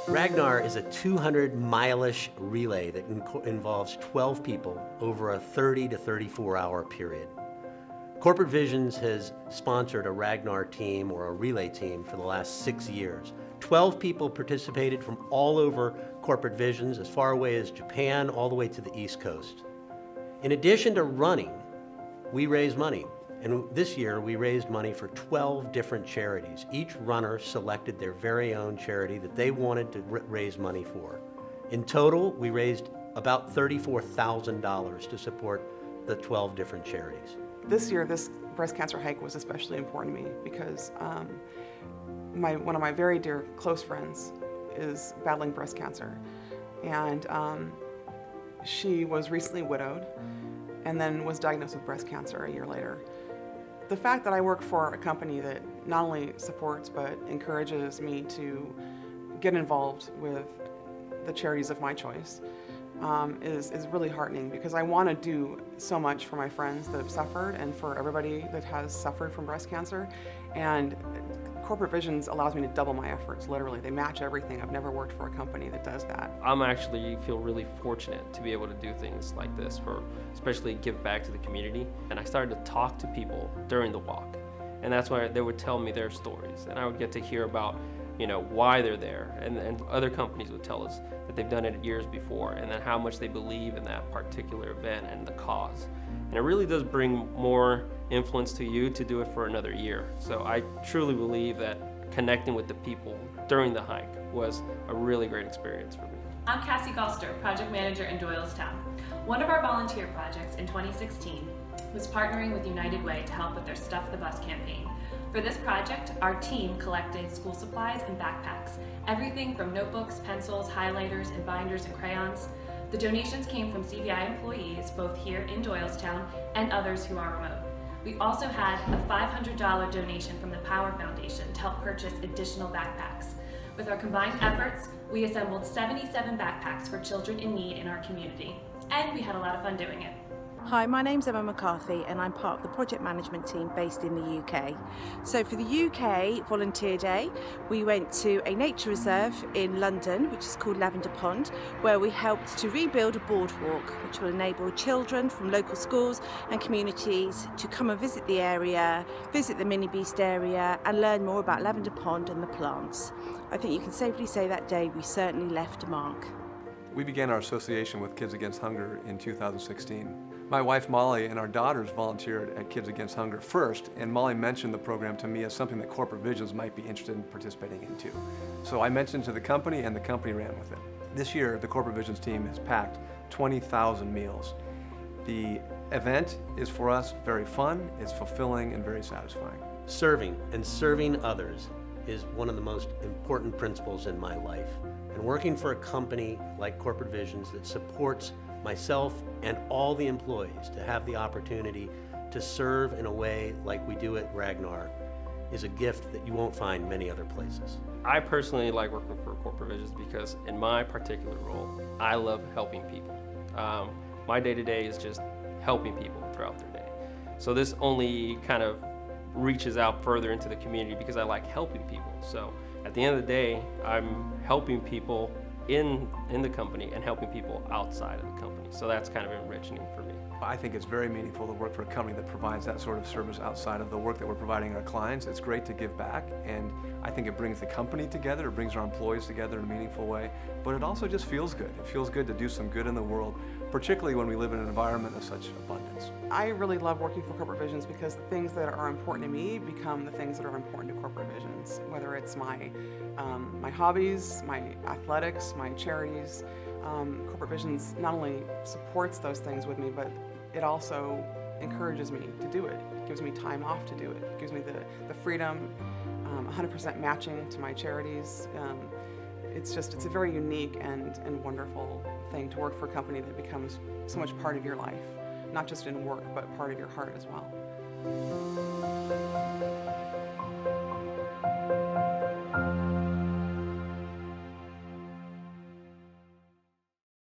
Ragnar is a 200-mile-ish relay that involves 12 people over a 30 to 34-hour period. Corporate Visions has sponsored a Ragnar team or a relay team for the last 6 years. 12 people participated from all over Corporate Visions, as far away as Japan, all the way to the East Coast. In addition to running, we raise money. And this year, we raised money for 12 different charities. Each runner selected their very own charity that they wanted to raise money for. In total, we raised about $34,000 to support the 12 different charities. This year, this breast cancer hike was especially important to me because one of my very dear close friends is battling breast cancer. And she was recently widowed and then was diagnosed with breast cancer a year later. The fact that I work for a company that not only supports but encourages me to get involved with the charities of my choice is really heartening, because I want to do so much for my friends that have suffered and for everybody that has suffered from breast cancer. And Corporate Visions allows me to double my efforts, literally. They match everything. I've never worked for a company that does that. I'm actually feel really fortunate to be able to do things like this, especially give back to the community. And I started to talk to people during the walk. And that's why they would tell me their stories. And I would get to hear about, why they're there. And other companies would tell us that they've done it years before, and then how much they believe in that particular event and the cause. And it really does bring more influence to you to do it for another year. So I truly believe that connecting with the people during the hike was a really great experience for me. I'm Cassie Galster, project manager in Doylestown. One of our volunteer projects in 2016 was partnering with United Way to help with their Stuff the Bus campaign. For this project, our team collected school supplies and backpacks, everything from notebooks, pencils, highlighters, and binders and crayons. The donations came from CVI employees, both here in Doylestown and others who are remote. We also had a $500 donation from the Power Foundation to help purchase additional backpacks. With our combined efforts, we assembled 77 backpacks for children in need in our community, and we had a lot of fun doing it. Hi, my name's Emma McCarthy and I'm part of the project management team based in the UK. So for the UK Volunteer Day, we went to a nature reserve in London, which is called Lavender Pond, where we helped to rebuild a boardwalk, which will enable children from local schools and communities to come and visit the area, visit the Mini Beast area and learn more about Lavender Pond and the plants. I think you can safely say that day we certainly left a mark. We began our association with Kids Against Hunger in 2016. My wife Molly and our daughters volunteered at Kids Against Hunger first, and Molly mentioned the program to me as something that Corporate Visions might be interested in participating in too. So I mentioned to the company, and the company ran with it. This year, the Corporate Visions team has packed 20,000 meals. The event is for us very fun, it's fulfilling, and very satisfying. Serving and serving others is one of the most important principles in my life. And working for a company like Corporate Visions that supports myself and all the employees to have the opportunity to serve in a way like we do at Ragnar is a gift that you won't find many other places. I personally like working for Corporate Visions because in my particular role, I love helping people. My day-to-day is just helping people throughout their day. So this only kind of reaches out further into the community because I like helping people. So at the end of the day, I'm helping people in the company and helping people outside of the company. So that's kind of enriching for me. I think it's very meaningful to work for a company that provides that sort of service outside of the work that we're providing our clients. It's great to give back, and I think it brings the company together, it brings our employees together in a meaningful way, but it also just feels good. It feels good to do some good in the world, particularly when we live in an environment of such abundance. I really love working for Corporate Visions because the things that are important to me become the things that are important to Corporate Visions, whether it's my hobbies, my athletics, my charities. Corporate Visions not only supports those things with me, but it also encourages me to do it. It gives me time off to do it. It gives me the freedom, 100% matching to my charities. It's a very unique and wonderful thing to work for a company that becomes so much part of your life, not just in work, but part of your heart as well.